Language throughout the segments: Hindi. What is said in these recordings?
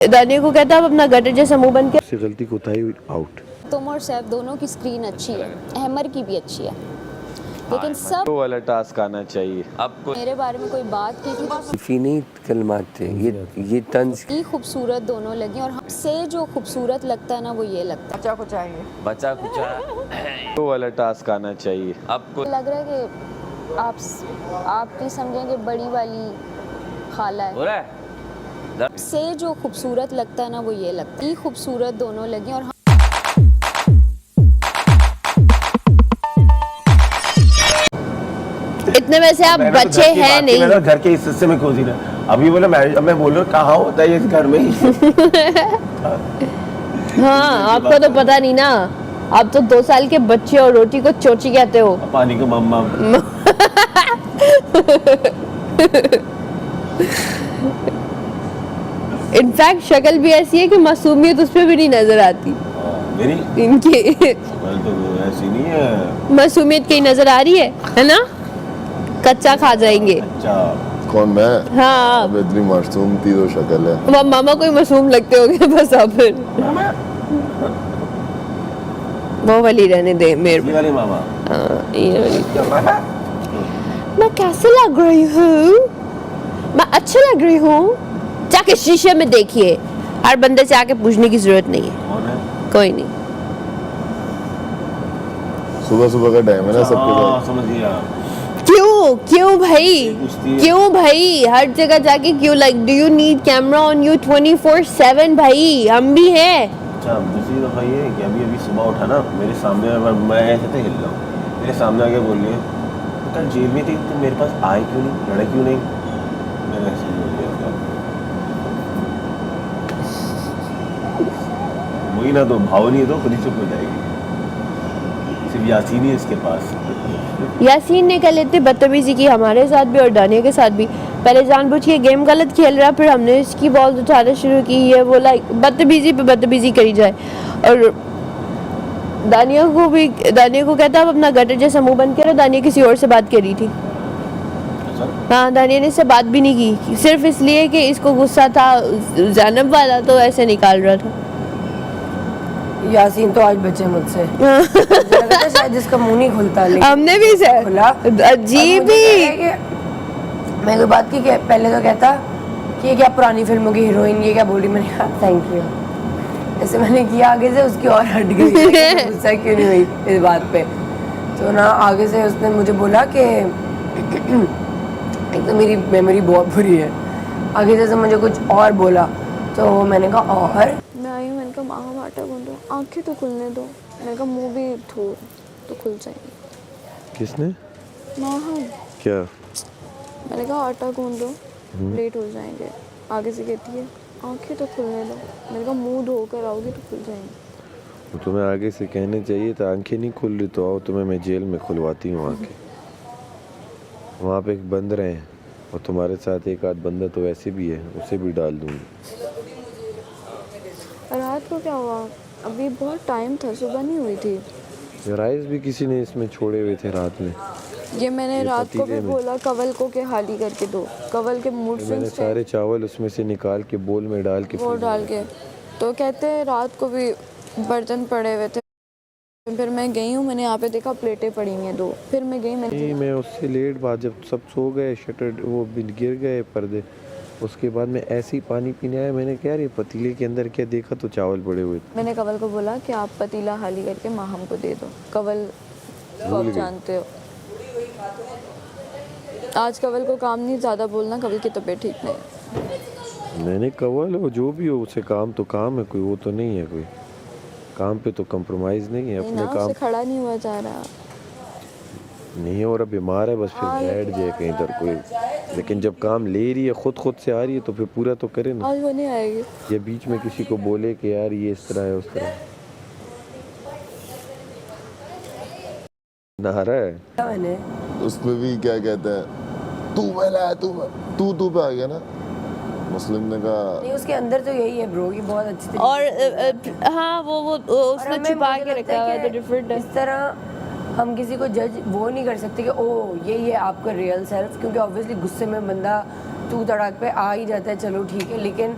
दानिया को कहता है अब अपना गटर जैसा मुंह बन के गलती को उठाई आउट। तुम और सैफ दोनों की स्क्रीन अच्छी है, अहमर की भी अच्छी है, लेकिन सब वो वाला टास्क आना चाहिए आपको। मेरे बारे में कोई बात की थी तो फीनी कलमात थे, ये तंज ही खूबसूरत दोनों लगी, और हमसे जो खूबसूरत लगता है ना वो ये लगता बचा कुचा वो वाला टास्क आना चाहिए आपको। है। लग रहा है कि आप भी समझेंगे बड़ी वाली खाला है। हो रहा है से जो खूबसूरत लगता है ना वो ये लगता है ही खूबसूरत दोनों लगी, और इतने में से आप बच्चे हैं नहीं। मैंने घर के इस हिस्से में खोजी ना, अभी बोला मैं बोल रहा हूँ कहाँ होता है इस घर में ही। हाँ आपको तो पता नहीं ना, आप तो 2 साल के बच्चे और रोटी को चोची कहते हो। पानी को मम्मा। इनफैक्ट शक्ल भी ऐसी है कि मासूमियत उस पर भी नहीं नजर आती मेरी इनकी। तो ऐसी नहीं है, मासूमियत कहीं नजर आ रही है ना? कच्चा खा जाएंगे। अच्छा कौन मैं? हाँ अब इतनी मासूम थी तो शक्ल है। वो मामा कोई मासूम लगते होंगे बस। अब फिर वो वाली रहने दे मेरे ये वाली मामा। हाँ, ये वाली। मैं कैसे लग रही हूँ? मैं अच्छा लग रही हूँ? जाके शीशे में देखिए, हर बंदे से आके पूछने की जरूरत नहीं है। कौन है? कोई नहीं। सुबह सुबह का टाइम है ना सबके हाँ साथ। समझ गया। क्यों भाई? क्यों भाई? हर जगह जाके क्यों? Like do you need camera on you 24/7? भाई हम भी हैं। अच्छा दूसरी दफा ये है कि अभी सुबह उठा ना, मेरे सामने मैं ऐसे तो हिल रहा हूँ, मेरे सामने आके बोल रही है कल जेल में थी तो मेरे पास आए क्यों नहीं, लड़े क्यों नहीं? मैंने ऐसे बोल दिया था। वही ना, तो भाव नहीं है तो खुद ही चुप हो जाएगी। सिर्फ यासीन ही इसके पास। यासीन ने कल इतनी बदतमीजी की हमारे साथ भी और दानिया के साथ भी। पहले जानबूझ के गेम गलत खेल रहा, फिर हमने इसकी बॉल उठाना शुरू की है। वो लाइक बदतमीजी पे बदतमीजी करी जाए, और दानिया को कहता है अब अपना गटर जैसा मुंह बंद करो। दानिया किसी और से बात कर रही थी। हाँ दानिया ने इससे बात भी नहीं की, सिर्फ इसलिए कि इसको गुस्सा था ज़ैनब वाला, तो ऐसे निकाल रहा था। यासीन तो आज बचे मुझसे। शायद जिसका मुंह नहीं खुलता, लेकिन हमने भी सर खुला। अजीब ही। मैं कोई बात की, पहले तो कहता कि ये क्या पुरानी फिल्मों की हीरोइन, ये क्या बोल रही। मैंने कहा थैंक यू, ऐसे मैंने किया। आगे से उसकी और हट गई, गुस्सा क्यों नहीं हुई इस बात पे। तो ना आगे से उसने मुझे बोला कि एक तो मेरी मेमोरी बहुत बुरी है, आगे से मुझे कुछ और बोला, तो मैंने कहा और मैंने कहा माँ हम आटा गूंदो, आंखें तो खुलने दो। मैंने कहा मुँह भी धो तो खुल जाएंगे। किसने? माँ हम क्या? मैंने कहा आटा गूंदो लेट हो जाएंगे। आगे से कहती है आंखें तो खुलने दो। मैंने कहा मुंह धोकर आओगी तो खुल जाएंगे। तो तुम्हें आगे से कहने चाहिए था आंखें नहीं खुल रही तो आओ, तुम्हें मैं जेल में खुलवाती हूँ आंखें। वहाँ पे एक बंद रहे हैं, और तुम्हारे साथ एक आध बंदा तो वैसे भी है, उसे भी डाल दूँगी। रात को क्या हुआ? अभी बहुत टाइम था, सुबह नहीं हुई थी। राइस भी किसी ने इसमें छोड़े हुए थे रात में। ये मैंने रात को भी पतीले में। बोला कवल को के खाली करके दो। कवल के मूड मैंने स्विंग्स थे, सारे चावल उसमें से निकाल के बोल में डाल के वो डाल के। तो कहते हैं रात को भी बर्तन पड़े हुए थे। फिर मैं गई हूँ, मैंने यहाँ पे देखा प्लेटें पड़ी हुई हैं 2। फिर मैं गई, मैं उससे लेट बाद जब सब सो गए, शटर वो गिर गए पर्दे, उसके बाद मैं ऐसे ही पानी पीने आया। मैंने क्या ये पतीले के अंदर क्या देखा तो चावल पड़े हुए थे। मैंने कवल को बोला कि आप पतीला खाली करके माहम को दे दो। कवल को आप जानते हो, आज कवल को काम नहीं, ज़्यादा बोलना, कवल की तबीयत ठीक नहीं है। मैंने कवल हो जो भी हो, उसे काम तो काम है, कोई वो तो नहीं है, कोई काम पे तो कंप्रोमाइज नहीं है। अपने काम से खड़ा नहीं हुआ जा रहा नहीं हो रहा, बीमार है, बस फिर बैठ जाए कहीं इधर कोई। लेकिन जब काम ले रही है, खुद से आ रही है, तो फिर पूरा तो करे ना। आज वो नहीं आएगी। ये बीच में किसी को बोले कि यार ये इस तरह है उस तरह नहा रहा है। मैंने उसमें भी क्या कहते हैं, तू पहला है, तू पे आ गया ना। मुस्लिम ने कहा नहीं, उसके अंदर तो यही है ब्रो, ये बहुत अच्छी तरीके और हाँ वो उसने छुपा के रखा है। तो डिफरेंट इस तरह हम किसी को जज वो नहीं कर सकते कि ओ ये आपका रियल सेल्फ, क्योंकि ऑब्वियसली गुस्से में बंदा तू तड़ाक पे आ ही जाता है, चलो ठीक है। लेकिन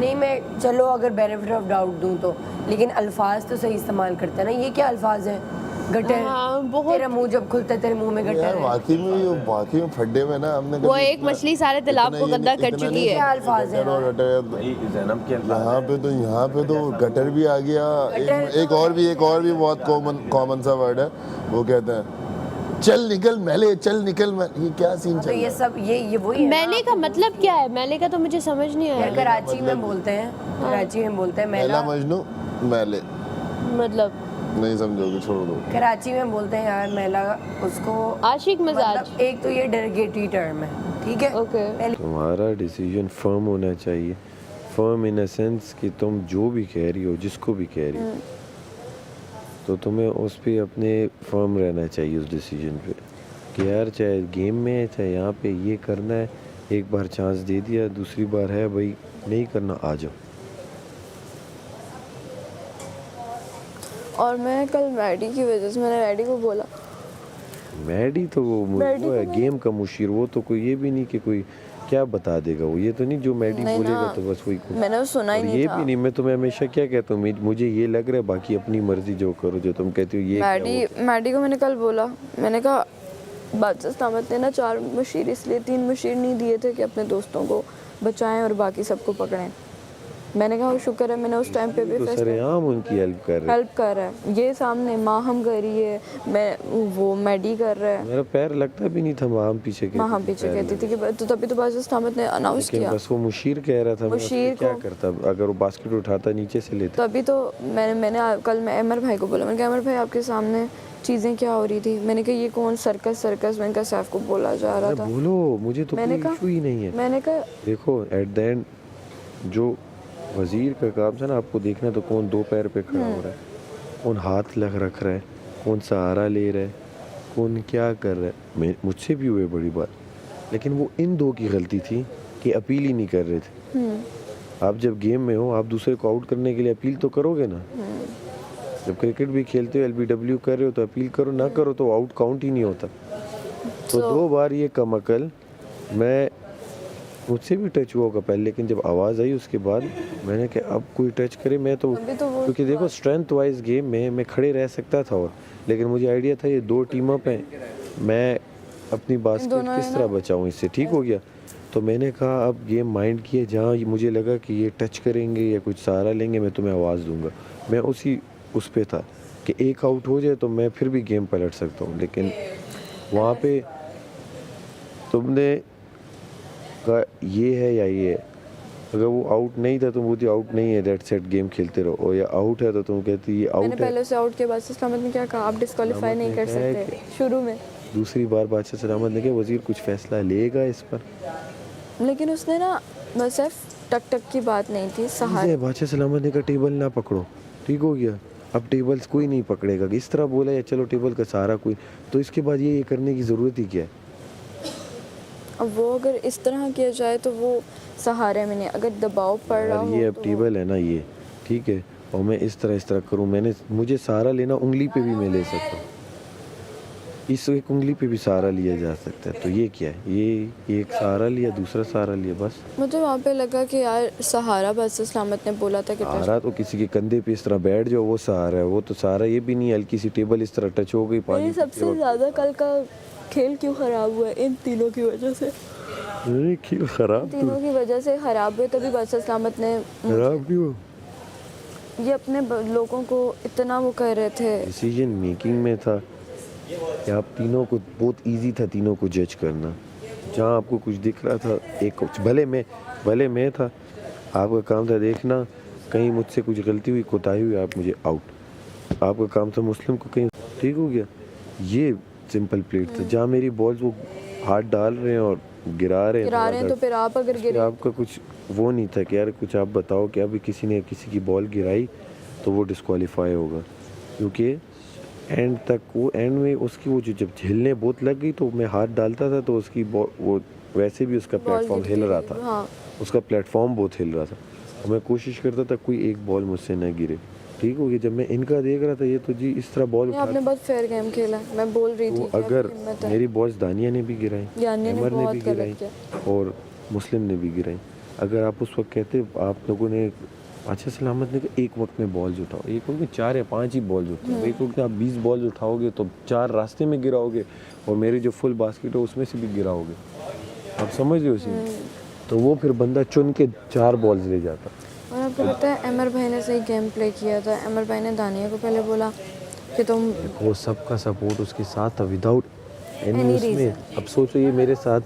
नहीं मैं चलो अगर बेनिफिट ऑफ डाउट दूं तो, लेकिन अल्फाज तो सही इस्तेमाल करते हैं ना। ये क्या अल्फाज हैं? गटर, हाँ, बहुत- तेरा मुंह जब खुलता है तेरे मुंह में यार गटर है। वाकई में फड्डे में ना हमने वो कभी एक मछली सारे तालाब को गंदा कर चुकी है। क्या अल्फाज है? गटर और गटर भाई जैनब के अल्फाज यहाँ पे तो गटर भी आ गया। एक और भी बहुत कॉमन सा वर्ड है, वो कहते हैं चल निकल मैले, चल निकल मैले। ये क्या सीन तो चल ये रहा है? सब ये वही है ना। मैले का मतलब क्या है? मैले का तो मुझे समझ नहीं यार आया। कराची में बोलते हैं, कराची में बोलते हैं मैला मैला। मजनू मैले, मतलब नहीं समझोगे छोड़ दो। कराची में बोलते हैं यार मैला उसको, आशिक मजाज। मतलब एक तो ये डेरोगेटरी टर्म है, ठीक है। ओके। पहले तुम्हारा डिसीजन फर्म होना चाहिए। फर्म इन अ सेंस कि तुम जो भी कह रही हो, जिसको भी कह रही हो, तो तुम्हें उस पे अपने फर्म रहना चाहिए उस डिसीजन पे कि यार चाहे गेम में है चाहे यहाँ पे ये करना है। एक बार चांस दे दिया, दूसरी बार है भाई नहीं करना, आ जाओ। और मैं कल मैडी की वजह से, मैंने मैडी को बोला, मैडी तो वो है गेम का मुशीर। वो तो कोई ये भी नहीं कि कोई क्या बता देगा। वो ये तो नहीं जो मैडी नहीं बोलेगा ना, तो बस वही मैंने वो सुना ही और नहीं ये था। भी नहीं। मैं तुम्हें हमेशा क्या कहता हूँ, मुझे ये लग रहा है, बाकी अपनी मर्जी जो करो। जो तुम कहती हो ये क्या, वो मैडी को मैंने कल बोला, मैंने कहा बादशाह इस्लामत ने ना 4 मुशीर इसलिए 3 मुशीर नहीं दिए थे कि अपने दोस्तों को बचाएं और बाकी सबको पकड़ें। मैंने कहा वो शुक्र है मैंने उस टाइम पे भी तो फैसला सरेआम उनकी हेल्प कर रहे। हेल्प कर रहा है। ये सामने माहम कर रही है, मैं वो मैडी कर रहा है। मेरा पैर लगता भी नहीं था, माँ पीछे कहती माहम थी, पीछे पैर कहती थी कि तो तभी तो बादशाह इस्लामत ने अनाउंस लेकिन किया। बस वो मुशीर कह रहा था। मैं मुशीर उसको क्या को- करता अगर वो बास्केट उठाता नीचे से लेता। तभी तो कल मैं अमर भाई को बोला, मैंने कहा अमर भाई आपके सामने चीज़ें क्या हो रही थी। मैंने कहा ये कौन सर्कस मैंने कहा सैफ को बोला जा रहा था। बोलो, मुझे तो मैंने कोई कहा- इशू ही नहीं है। मैंने कहा देखो एट द एंड जो वजीर का काम था ना, आपको देखना तो कौन 2 पैर पे खड़ा हो रहा है, कौन हाथ रख रहा है, कौन सहारा ले रहा है, कौन क्या कर रहा है। मुझसे भी हुए बड़ी बात, लेकिन वो इन 2 की गलती थी कि अपील ही नहीं कर रहे थे। आप जब गेम में हो, आप दूसरे को आउट करने के लिए अपील तो करोगे ना। जब क्रिकेट भी खेलते हो, LBW कर रहे हो तो अपील करो, ना करो तो आउट काउंट ही नहीं होता। तो 2 बार ये कम अकल मैं मुझसे भी टच हुआ होगा पहले, लेकिन जब आवाज़ आई उसके बाद मैंने कहा अब कोई टच करे मैं तो अभी तो वो क्योंकि देखो स्ट्रेंथ वाइज गेम में मैं खड़े रह सकता था, और लेकिन मुझे आइडिया था ये 2 टीम अप हैं, मैं अपनी बास्केट किस तरह बचाऊं इससे। ठीक हो गया, तो मैंने कहा अब गेम माइंड किए, जहाँ मुझे लगा कि ये टच करेंगे या कुछ सहारा लेंगे मैं तुम्हें आवाज़ दूंगा। मैं उस पे था कि एक आउट हो जाए तो मैं फिर भी गेम पलट सकता हूँ। लेकिन वहाँ पे तुमने कहा ये है या ये है, अगर वो आउट नहीं था तो बोलती आउट नहीं है, दैट सेट गेम खेलते रहो, और या आउट है तो तुम कहती ये मैंने आउट है। पहले से आउट के बाद इस्लामत ने क्या कहा, आप डिस्क्वालीफाई नहीं कर है सकते शुरू में। दूसरी बार बादशाह सलामत ने कहा वजीर कुछ फैसला लेगा इस पर। लेकिन उसने ना बस सिर्फ टक की बात नहीं थी, सहारा। बादशाह सलामत ने कहा टेबल ना पकड़ो, ठीक हो गया। अब टेबल्स कोई नहीं पकड़ेगा, इस तरह बोला या चलो टेबल का सहारा कोई, तो इसके बाद ये करने की ज़रूरत ही क्या है। अब वो अगर इस तरह किया जाए तो वो सहारे में नहीं, अगर दबाव पड़ रहा यार हो ये अब तो टेबल है ना ये, ठीक है, और मैं इस तरह करूँ, मुझे सहारा लेना उंगली पे भी मैं ले सकता हूँ, इस एक उंगली पे भी सहारा लिया जा सकता है। तो ये क्या है, ये एक सहारा लिया, दूसरा सहारा लिया, बस। मुझे वहाँ पे लगा कि यार सहारा बादशाह इस्लामत ने बोला था कि टच। सहारा तो किसी के कंधे पे इस तरह बैठ जाओ वो सहारा है, वो तो सहारा ये भी नहीं, हल्की सी टेबल इस तरह टच हो गई पानी। मेरी सबसे ज़्यादा कल का खेल क्यों ख़राब हुआ है, इन तीनों की वजह से। क्यों खराब, तीनों की वजह से ख़राब हुए, तभी बादशाह इस्लामत ने खराब क्यों? ये अपने लोगों को इतना वो कर रहे थे। डिसीजन मेकिंग में था कि आप तीनों को, बहुत इजी था तीनों को जज करना। जहाँ आपको कुछ दिख रहा था, एक कुछ भले मैं था, आपका काम था देखना कहीं मुझसे कुछ गलती हुई, कोताही हुई, आप मुझे आउट। आपका काम था मुस्लिम को कहीं, ठीक हो गया। ये सिंपल प्लेट था। जहाँ मेरी बॉल्स वो हाथ डाल रहे हैं और गिरा रहे हैं तो फिर आप अगर गिरे, आपका कुछ वो नहीं था कि यार कुछ आप बताओ कि अभी किसी ने किसी की बॉल गिराई तो वो डिस्क्वालीफाई होगा, क्योंकि एंड तक वो एंड में उसकी वो जो जब झेलने बहुत लग गई तो मैं हाथ डालता था तो उसकी वो वैसे भी उसका प्लेटफॉर्म हिल रहा था। हाँ। उसका प्लेटफॉर्म बहुत हिल रहा था और मैं कोशिश करता था कोई एक बॉल मुझसे न गिरे, ठीक हो गया। जब मैं इनका देख रहा था ये तो जी इस तरह बॉल आपने बहुत फेयर गेम खेला, मैं बोल रही थी तो कि अगर आपकी हिम्मत है। मेरी बॉल्स दानिया ने भी गिराई, दानिया ने अमर ने बहुत भी गलत गिराई किया। और मुस्लिम ने भी गिराई, अगर आप उस वक्त कहते आप लोगों ने अच्छा सलामत ने कहा एक वक्त में बॉल्स उठाओ, एक वक्त में 4 या 5 ही बॉल्स उठाओ, एक वक्त में आप 20 बॉल्स उठाओगे तो 4 रास्ते में गिराओगे और मेरी जो फुल बास्केट है उसमें से भी गिराओगे। आप समझ रहे हो उसी, तो वो फिर बंदा चुन के 4 बॉल्स ले जाता। और आपको लगता है अमर भाई ने सही गेम प्ले किया था? अमर भाई ने दानिया को पहले बोला कि तुम वो सबका सपोर्ट उसके साथ था विदाउट एनी Any उसमें। अब सोचो ये मेरे साथ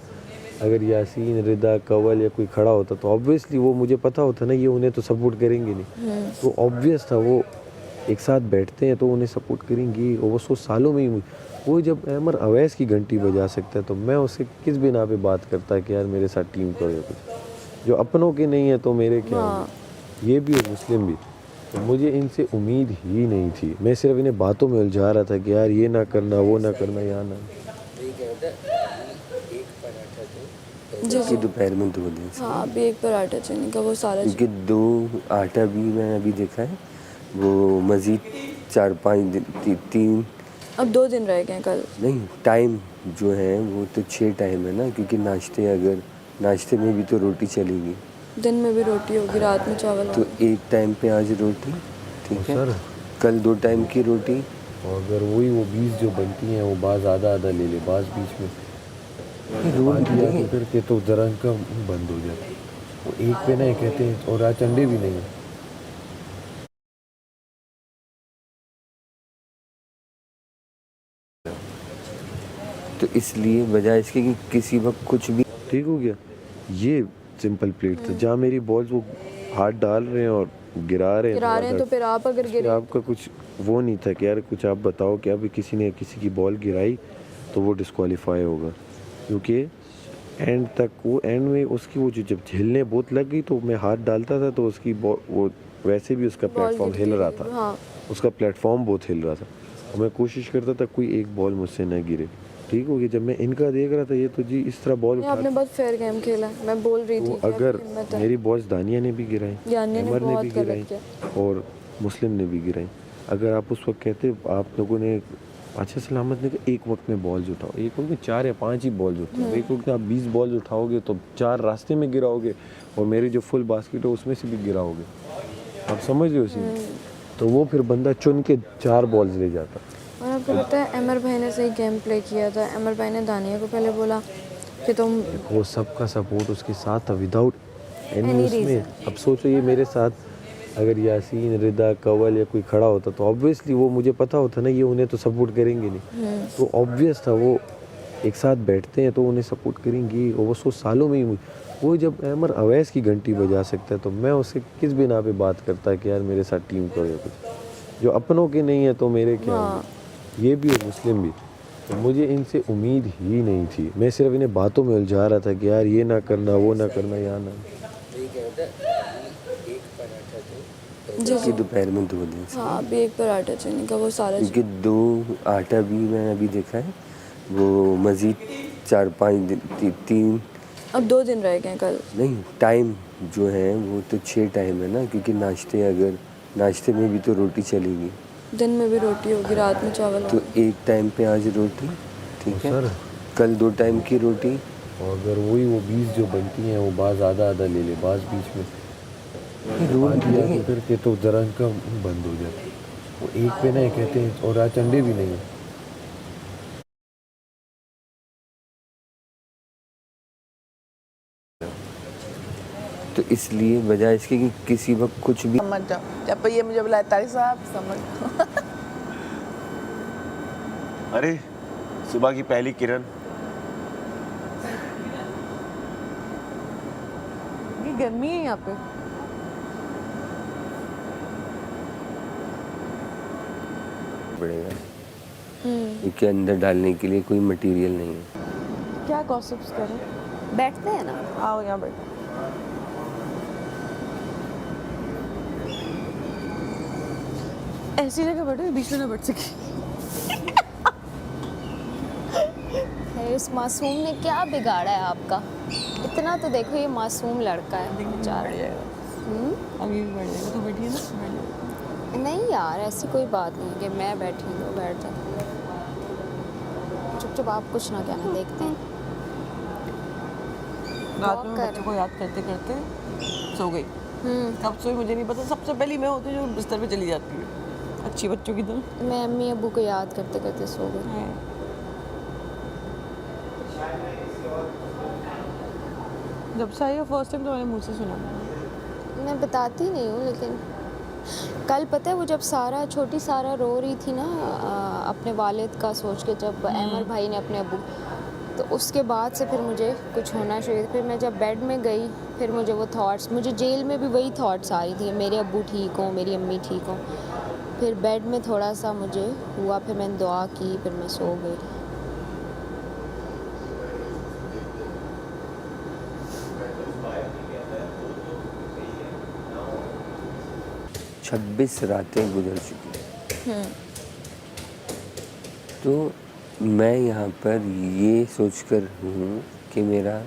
अगर यासीन, रिदा, कंवल या कोई खड़ा होता तो ऑब्वियसली वो मुझे पता होता ना ये उन्हें तो सपोर्ट करेंगे नहीं, तो ऑब्वियस था वो एक साथ बैठते हैं तो उन्हें सपोर्ट करेंगी। और वो 100 सालों में ही वो जब अमर अवैस की घंटी बजा सकता है तो मैं उससे किस बिना पे बात करता कि यार मेरे साथ टीम करो या कुछ। जो अपनों के नहीं है तो मेरे क्या होंगे? ये भी और मुस्लिम भी। तो मुझे इनसे उम्मीद ही नहीं थी, मैं सिर्फ इन्हें बातों में उलझा रहा था कि यार ये ना करना, वो ना करना, यहाँ ना। कि दोपहर में 2 दिन से, हाँ अभी एक पराठा चने का वो सारा क्योंकि 2 आटा भी मैंने अभी देखा है, वो मज़ीद 4-5 दिन 3 अब 2 दिन रह गए कल। नहीं, टाइम जो है वो तो 6 टाइम है ना, क्योंकि नाश्ते में भी तो रोटी चलेगी, दिन में भी रोटी होगी, रात में चावल तो होगा। एक टाइम पे आज रोटी, ठीक है, सर कल 2 टाइम की रोटी। और अगर वही वो 20 जो बनती हैं वो बाज आधा ले ले, बाज बीच में करके तो जरा का बंद हो जाता। वो एक पे नहीं कहते हैं और आज अंडे भी नहीं है। तो इसलिए बजाय इसके कि किसी वक्त कुछ भी ठीक हो गया। ये सिंपल प्लेट था जहाँ मेरी बॉल्स वो हाथ डाल रहे हैं और गिरा रहे हैं तो फिर आप अगर गिरे आपका कुछ वो नहीं था कि यार कुछ आप बताओ कि अभी किसी ने किसी की बॉल गिराई तो वो डिस्क्वालीफाई होगा, क्योंकि एंड तक वो एंड में उसकी वो जो जब झेलने बहुत लग गई तो मैं हाथ डालता था तो उसकी वो वैसे भी उसका प्लेटफॉर्म हिल रहा था। हाँ। उसका प्लेटफॉर्म बहुत हिल रहा था और मैं कोशिश करता था कोई एक बॉल मुझसे न गिरे। ठीक हो गया। जब मैं इनका देख रहा था ये तो जी इस तरह बॉल आपने बहुत फेयर गेम खेला, मैं बोल रही थी तो अगर मेरी बॉल्स दानिया ने भी गिराई, अमर ने भी गिराई और मुस्लिम ने भी गिराई। अगर आप उस वक्त कहते आप लोगों ने अच्छा सलामत ने कहा एक वक्त में बॉल्स उठाओ, एक वक्त में 4 या 5 ही बॉल्स उठाओ, एक वक्त में आप 20 बॉल्स उठाओगे तो 4 रास्ते में गिराओगे और मेरी जो फुल बास्केट है उसमें से भी गिराओगे। आप समझ रहे हो उसी, तो वो फिर बंदा चुन के 4 बॉल्स ले जाता। और आपको लगता है अमर भाई ने सही गेम प्ले किया था? अमर भाई ने दानिया को पहले बोला कि तुम वो सबका सपोर्ट उसके साथ था विदाउट एनी उसमें। अब सोचो ये मेरे साथ अगर यासीन, रिदा, कंवल या कोई खड़ा होता तो ऑब्वियसली वो मुझे पता होता ना ये उन्हें तो सपोर्ट करेंगे नहीं, तो ऑब्वियस था वो एक साथ बैठते हैं तो उन्हें सपोर्ट करेंगी। और वो 100 सालों में ही वो जब अमर अवैस की घंटी बजा सकता है तो मैं उससे किस बिना पे बात करता कि यार मेरे साथ टीम करो या कुछ। जो अपनों के नहीं है तो मेरे क्या होंगे? ये भी और मुस्लिम भी। तो मुझे इनसे उम्मीद ही नहीं थी, मैं सिर्फ इन्हें बातों में उलझा रहा था कि यार ये ना करना, वो ना करना, यहाँ ना। कि दोपहर में 2 दिन से, हाँ अभी एक पराठा चने का वो सारा क्योंकि 2 आटा भी मैंने अभी देखा है, वो मज़ीद 4-5 दिन 3 अब 2 दिन रह गए कल। नहीं, टाइम जो है वो तो 6 टाइम है ना, क्योंकि नाश्ते में भी तो रोटी चलेगी, दिन में भी रोटी होगी, रात में चावल तो होगा। एक टाइम पे आज रोटी, ठीक है, सर कल 2 टाइम की रोटी। और अगर वही वो 20 जो बनती हैं वो बाज आधा ले ले, बाज बीच में करके तो जरा का बंद हो जाता। वो एक पे नहीं कहते हैं और आज अंडे भी नहीं है। तो इसलिए बजाय इसके कि किसी वक्त कुछ भी समझ जाओ। जब ये मुझे बुलाया तारिक साहब समझ जाओ। अरे सुबह की पहली किरण, ये गर्मी है यहाँ पे। पड़ेगा, क्योंकि अंदर डालने के लिए कोई मटेरियल नहीं है। क्या गॉसिप्स करें? बैठते हैं ना। आओ यहाँ बैठो। ऐसी जगह बैठो बीच में ना बैठ सके। उस मासूम ने क्या बिगाड़ा है आपका? इतना तो देखो ये मासूम लड़का है बेचारा। अभी भी बैठ जाएगा, तू बैठी है ना? नहीं यार ऐसी कोई बात नहीं कि मैं बैठी हूँ तो बैठ जाए। चुप चुप आप कुछ ना कहना, देखते हैं। रात में बच्चों को याद करते करते सो गई। कब सोई मुझे नहीं पता, सबसे पहली मैं होती हूँ जो बिस्तर पे चली जाती है अच्छी बच्चों की तरह। मैं अम्मी अबू को याद करते करते सो गई। जब से आई फर्स्ट टाइम तो मैंने मुझसे सुना। मैं बताती नहीं हूँ, लेकिन कल पता है वो जब सारा छोटी सारा रो रही थी ना अपने वालिद का सोच के, जब अमर भाई ने अपने अबू, तो उसके बाद से फिर मुझे कुछ होना चाहिए। फिर मैं जब बेड में गई फिर मुझे वो थॉट्स, मुझे जेल में भी वही थॉट्स आ रही थी, मेरे अब्बू ठीक हो, मेरी अम्मी ठीक हो। फिर बेड में थोड़ा सा मुझे हुआ, फिर मैंने दुआ की, फिर मैं सो गई। 26 रातें गुजर चुकी हैं। तो मैं यहाँ पर ये सोचकर हूँ कि मेरा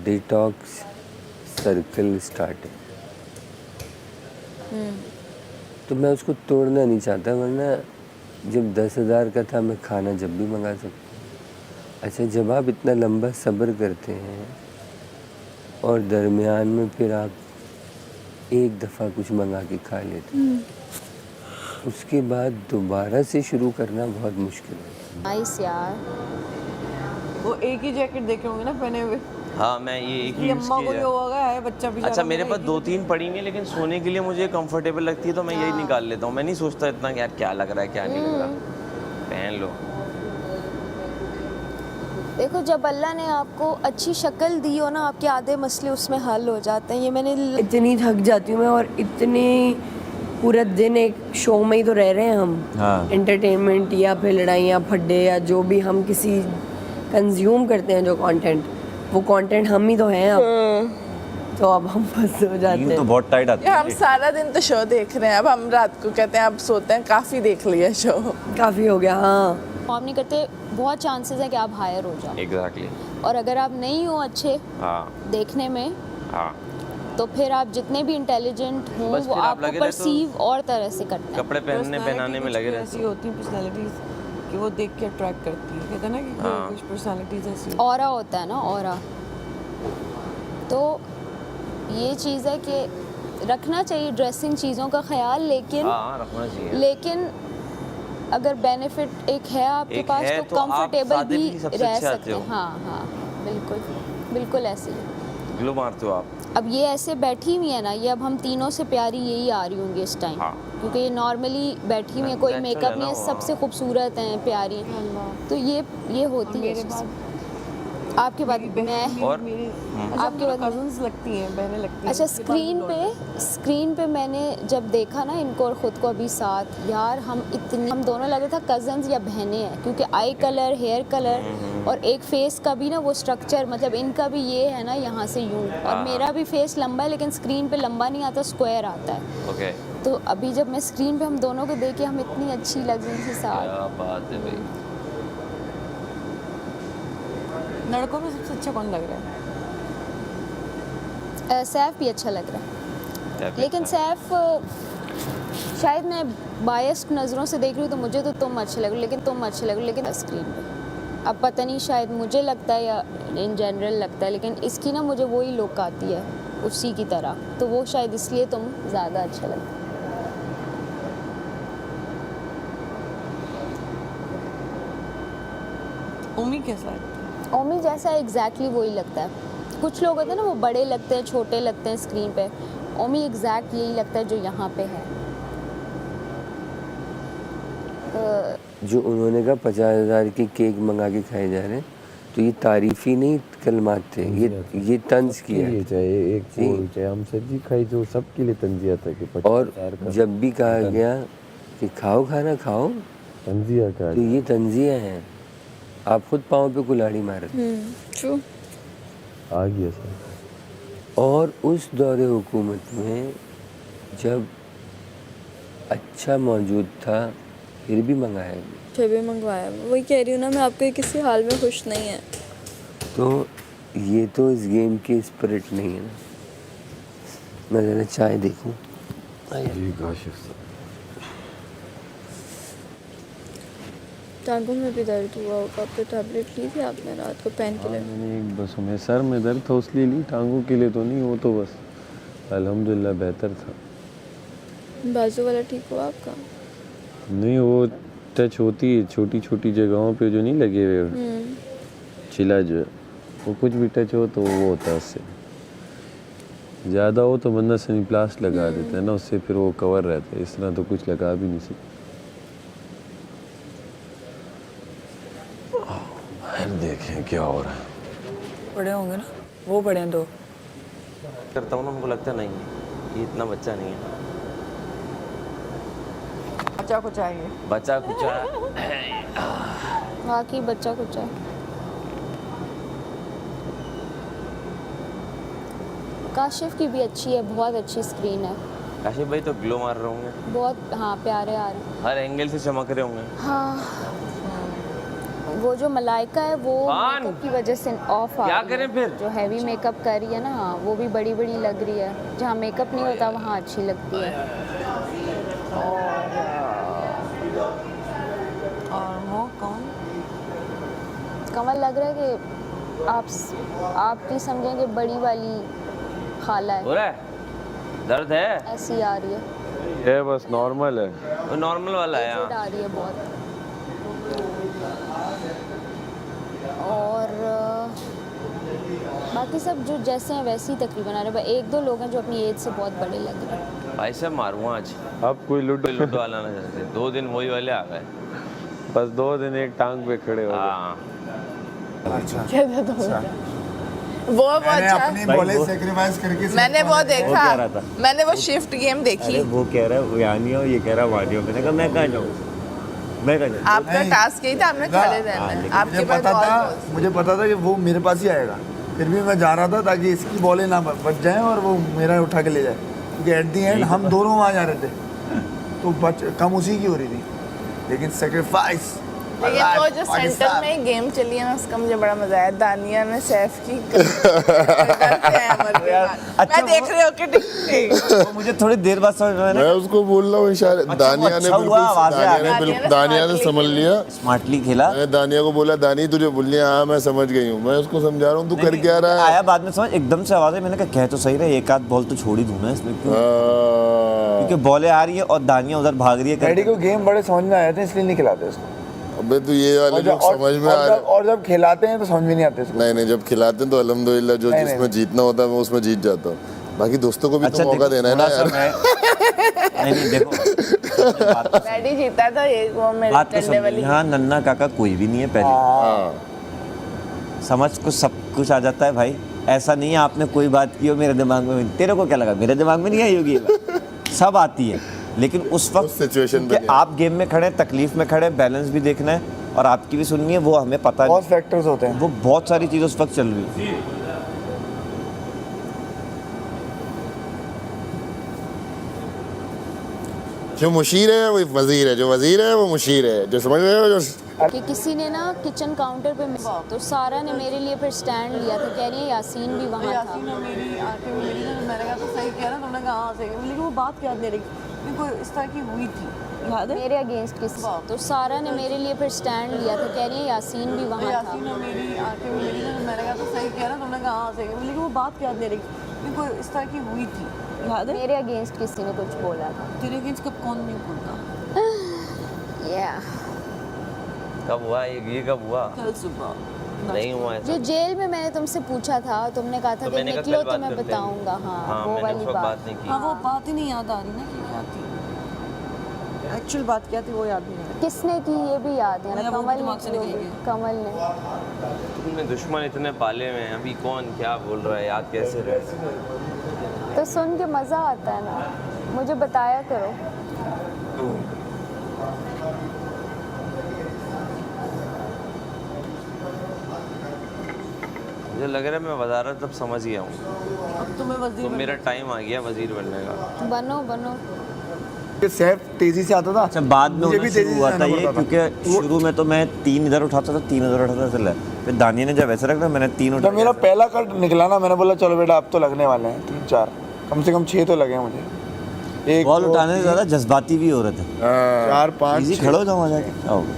डिटॉक्स सर्कल स्टार्ट है। तो मैं उसको तोड़ना नहीं चाहता, वरना जब 10,000 का था मैं खाना जब भी मंगा सकता। अच्छा, जब आप इतना लंबा सब्र करते हैं और दरमियान में फिर आप एक दफ़ा कुछ मंगा के खा लेते हैं, उसके बाद दोबारा से शुरू करना बहुत मुश्किल है। नाइस यार। वो एक ही जैकेट देखे होंगे ना पहने हुए। हाँ, मैं ये एक ही अम्मा को भी होगा है बच्चा भी। अच्छा, मेरे पास 2-3 पड़ी हुई हैं, लेकिन सोने के लिए मुझे कंफर्टेबल लगती है तो मैं यही निकाल लेता हूँ। मैं नहीं सोचता इतना कि यार क्या लग रहा है क्या नहीं लग रहा, पहन लो। देखो, जब अल्लाह ने आपको अच्छी शक्ल दी हो ना, आपके आधे मसले उसमें हल हो जाते हैं। ये मैंने इतनी थक जाती हूँ मैं, और इतने पूरा दिन एक शो में ही तो रह रहे हैं हम। हाँ। एंटरटेनमेंट या फिर लड़ाइयाँ फड्डे या जो भी हम किसी कंज्यूम करते हैं जो कंटेंट, वो कंटेंट हम ही तो हैं अब। तो अब हम फंस हो जाते हैं। तो बहुत टाइट आती यार हम सारा दिन तो शो देख रहे हैं, अब हम रात को कहते हैं अब सोते हैं, काफ़ी देख लिया शो। काफ़ी हो गया। हाँ, फॉर्म नहीं करते, बहुत चांसेस है कि आप हायर हो जाओ। एग्जैक्टली। और अगर आप नहीं हो अच्छे देखने में, तो फिर आप जितने भी इंटेलिजेंट हो बस वो फिर आप आपको लगे रहते हो। परसीव और तरह से करते हैं। कपड़े पहनने पहनाने में लगे रहते ऐसी होती हैं पर्सनालिटीज कि वो देख के अट्रैक्ट करती है। कहते हैं ना कि कुछ पर्सनालिटीज ऐसी ऑरा होता है ना, ऑरा। तो ये चीज़ है कि रखना चाहिए ड्रेसिंग चीज़ों का ख्याल, लेकिन रखना चाहिए। लेकिन अगर बेनिफिट एक है आपके एक पास है तो तो आप कंफर्टेबल सादे भी भी सबसे रह अच्छे आते सकते हो। हैं। हाँ हाँ, बिल्कुल बिल्कुल ऐसे ही। ग्लो मारते हो आप। अब ये ऐसे बैठी हुई है ना, ये अब हम तीनों से प्यारी यही आ रही होंगी इस टाइम। क्योंकि ये नॉर्मली बैठी हुई है, कोई Natural मेकअप है ना नहीं है, वो, सबसे खूबसूरत हैं, प्यारी हैं। तो ये होती है मेरे चीज़। बाद आपके बाद मैं और आपके बाद कजन्स लगती हैं, बहनें लगती हैं। अच्छा, उसके स्क्रीन पे मैंने जब देखा ना इनको और ख़ुद को अभी साथ, यार हम दोनों लग रहा था कज़न्स या बहनें हैं, क्योंकि आई कलर, हेयर कलर और एक फेस का भी ना वो स्ट्रक्चर, मतलब इनका भी ये है ना यहाँ से यूँ, और मेरा भी फेस लंबा है, लेकिन स्क्रीन पे लंबा नहीं आता, स्क्वायर आता है। ओके, तो अभी जब मैं स्क्रीन पे हम दोनों को देखे, हम इतनी अच्छी लग रही थी साथ। क्या बात है भाई। लड़कों में सबसे अच्छा कौन लग रहा है? सैफ भी अच्छा लग रहा है, लेकिन सैफ शायद मैं बायस्ड नज़रों से देख रही हूँ तो मुझे तो तुम अच्छे लग रहे हो, लेकिन तुम अच्छे लग रहे हो, लेकिन स्क्रीन पे अब पता नहीं, शायद मुझे लगता है या इन जनरल लगता है, लेकिन इसकी ना मुझे वही लुक आती है उसी की तरह, तो वो शायद इसलिए तुम ज़्यादा अच्छा लगता है। ओमी कैसा है? ओमी जैसा एग्जैक्टली वही लगता है। कुछ लोग होते हैं ना, वो बड़े लगते हैं, छोटे लगते हैं स्क्रीन पे, ओमी एग्जैक्ट यही लगता है जो यहाँ पे है। जो उन्होंने कहा 50,000 की केक मंगा के खाए जा रहे हैं, तो ये तारीफी नहीं कलमात थे, ये तंज किया है। चाहे एक बोल चाहे हम सब्जी खाई, जो सबके लिए तंजिया था कि और जब भी कहा गया कि खाओ खाना खाओ, तंजिया का, तो ये तंजिया हैं। आप खुद पाँव पे कुल्हाड़ी मारे ट्रू आ गया सर। और उस दौरे हुकूमत में जब अच्छा मौजूद था फिर भी मंगाया गया, फिर भी मंगवाया। वही कह रही हूँ ना मैं आपको, किसी हाल में खुश नहीं है। तो ये तो इस गेम की स्पिरिट नहीं है ना। मैं ज़रा चाय देखूं। जी काशिफ सर। टांगों में भी दर्द हुआ होगा, तो टैबलेट ली थी आपने रात को पेन किलर? मैंने बस में सर में दर्द था उसलिए ली, टांगों के लिए तो नहीं, वो तो बस अल्हम्दुलिल्लाह बेहतर था। बाजू वाला ठीक हुआ आपका? नहीं, वो टच होती है छोटी छोटी जगहों पे जो नहीं लगे हुए चिला जो है, वो कुछ भी टच हो तो वो होता है उससे। ज़्यादा हो तो बंदा सनीप्लास्ट लगा देता है ना, उससे फिर वो कवर रहता है, इस तरह तो कुछ लगा भी नहीं सकता। देखें क्या हो रहा है। पढ़े होंगे ना, वो पढ़े हैं 2 करता हूँ ना, हमको लगता नहीं ये इतना बच्चा नहीं है। बच्चा को चाहिए। बच्चा कुछ वाकई बच्चा कुछ है। काशिफ की भी अच्छी है, बहुत अच्छी स्क्रीन है। काशिफ भाई तो ग्लो मार रहे होंगे, बहुत हाँ प्यारे आ रहे हैं। हर एंगल से चमक रहे होंगे। हाँ वो जो मलाइका है वो मेकअप की वजह से ऑफ आ क्या रही है। करें फिर? जो हैवी मेकअप कर रही है ना, हाँ वो भी बड़ी बड़ी लग रही है। जहाँ मेकअप नहीं होता वहाँ अच्छी लगती है। और वो कौन? कमल लग रहा है कि आप भी समझेंगे बड़ी वाली खाला है। हो रहा है दर्द है? ऐसी आ रही है, ये बस नॉर्मल है, वो नॉर्मल वाला है। फिट आ रही है बहुत। और बाकी सब जो जैसे हैं वैसे ही तकरीबन आ रहे हैं। 1-2 लोग हैं जो अपनी एज से बहुत बड़े लग रहे हैं। भाई साहब मारूंगा आज। अब कोई लूडो वाला ना जैसे 2 दिन वही वाले आ गए। बस 2 दिन एक टांग पे खड़े हो गए। हाँ वो अच्छा अपनी बॉले सेक्रीफाइस करके मैंने वो देखा, कह रहा था। मैंने वो शिफ्ट गेम देखी। वो कह रहा है वो यानी हो, ये कह रहा है वादियों। मैंने कहा मैं कहाँ जाऊँ, मैं कहाँ जाऊँ। आपका टास्क यही था, आपने खड़े रहना। आपके पास मुझे पता था कि वो मेरे पास ही आएगा, फिर भी मैं जा रहा था ताकि इसकी बॉलें ना बच जाएं और वो मेरा उठा के ले जाए, क्योंकि एट दी एंड हम दोनों वहाँ जा रहे थे, तो बच कम उसी की हो रही थी। लेकिन सेक्रीफाइस, लेकिन वो जो सेंटर में गेम चली है ना, उसका मुझे बड़ा मजा आया। दानिया ने सैफ की मैं देख रही हूँ कि मुझे थोड़ी देर बाद समझ में मैं उसको बोल रहा हूँ इशारे। दानिया ने दानिया ने समझ लिया, स्मार्टली खेला। मैं दानिया को बोला, दानी तुझे बोल लिया, हाँ मैं समझ गई हूँ। मैं उसको समझा रहा हूँ तू कर क्या रहा है। आया बाद में समझ, एकदम से आवाज है। मैंने कहा कह तो सही रहे, एक आध बॉल तो छोड़ ही दूँ मैं इसमें, क्योंकि बॉलें आ रही है और दानिया उधर भाग रही है। डैडी को गेम बड़े समझ में आए थे इसलिए नहीं खिलाते उसको। अबे तो ये वाले लोग समझ में आ रहे हैं। और जब खिलाते हैं तो समझ में नहीं आते इसको। नहीं जब खिलाते हैं तो अल्हम्दुलिल्लाह जो जिसमें जीतना होता है मैं उसमें जीत जाता हूँ। बाकी दोस्तों को भी तो मौका देना है ना यार। नहीं देखो, डैडी जीता था, ये वो मेरे बात तो डंडे वाली। यहाँ नन्ना काका कोई भी नहीं है पहले। समझ को सब कुछ आ जाता है भाई। ऐसा नहीं है आपने कोई बात की हो मेरे दिमाग में, तेरे को क्या लगा मेरे दिमाग में नहीं आई होगी, सब आती है। लेकिन उस वक्त सिचुएशन पे आप गेम में खड़े, तकलीफ में खड़े, बैलेंस भी देखना है और आपकी भी सुननी है, वो हमें पता है। बहुत फैक्टर्स होते हैं, वो बहुत सारी चीज़ उस वक्त चल रही है। जो मुशीर है वो वजीर है, जो वजीर है वो मुशीर है, जो समझ रहे हो। जो कि किसी ने ना किचन काउंटर पे तो सारा ने मेरे लिए फिर स्टैंड लिया था। कह रही है यासीन भी वहाँ था। यासीन और मेरी आंखें मिली ना, मैंने कहा तो सही किया ना तुमने कहा, हाँ सही। लेकिन वो बात याद नहीं रही, कोई इस तरह की हुई थी, याद है? मेरे अगेंस्ट किसी, तो सारा ने मेरे लिए फिर स्टैंड लिया था। कह रही है यासीन भी वहाँ था। यासीन और मेरी आंखें मिली ना, मैंने कहा तो सही किया ना तुमने कहा, हाँ सही। लेकिन वो बात याद नहीं रही, कोई इस तरह की हुई थी, याद है? मेरे अगेंस्ट किसी ने कुछ बोला था। तेरे अगेंस्ट कब कौन नहीं बोलता? कब हुआ ये कब हुआ? कल सुबह नहीं हुआ ऐसा। जो जेल में मैंने तुमसे पूछा था, तुमने कहा था तो कि मैंने कहा निकलो कल तो बात मैं करते हैं। बताऊंगा। हाँ वो मैंने वाली उस वक्त बात। नहीं की। हाँ वो बात ही नहीं याद आ रही ना कि क्या थी, एक्चुअल बात क्या थी वो याद नहीं आ रही। किसने की ये भी याद है ना, मेरा वो कमल दिमाग से ने निकल की गया। होगी, कमल ने। तुमने दुश्मन इतने पाले हुए हैं, अभी कौन क्या बोल रहा है, याद कैसे रहे? तो सुन के मज़ा आता है ना, मुझे बताया करो। मुझे लग रहा है मैं वज़ारत अब समझ गया हूँ, अब तुम्हें वजीर तो मेरा टाइम आ गया वजीर बनने का। बनो बनो। सैफ तेजी से आता था। अच्छा बाद में मुझे होना भी तेजी शुरू से हुआ आना था ये, पड़ता था। क्योंकि शुरू में तो मैं 3 इधर उठाता था, 3 इधर उठाता था, चला। फिर दानिया ने जब ऐसे रखा मैंने 3 उठा। जब मेरा पहला कट निकला ना, मैंने बोला चलो बेटा अब तो लगने वाले हैं 3-4, कम से कम 6 तो लगे मुझे। बॉल उठाने से ज़्यादा जज्बाती भी हो रहे थे। 4-5 इजी खड़े हो जाओ, आ जाके क्या होगा।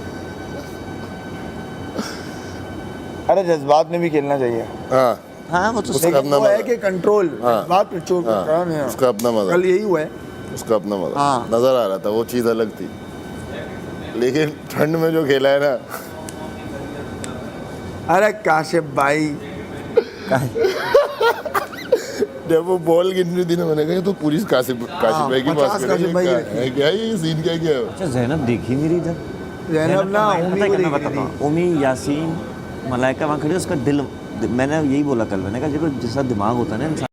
अरे जज्बात में भी खेलना चाहिए। हाँ हाँ वो तो उसका लेकिन अपना वो है मजा, कि कंट्रोल हाँ। बात पे चोट हाँ, नहीं है। उसका अपना मजा, कल यही हुआ है। उसका अपना मजा हाँ। नजर आ रहा था, वो चीज़ अलग थी। लेकिन ठंड में जो खेला है ना, अरे काशिफ भाई जब वो बॉल गिन रही थी ना, मैंने कहा ये तो पूरी काशिफ भाई की 50 बात कर रही काशिफ भाई की है, रखी। है क्या ये सीन क्या क्या है? अच्छा जैनब देखी नहीं रही इधर। जैनब ना का उम्मी माइंड को पता है क्या, मैं देख रही बताता थी। हूँ। उम्मी, यासीन, मलाइका वहाँ खड़ी है, उसका दिल, मैंने यही बोला कल, मैंने कहा देखो जैसा दिमाग होता है ना इंसान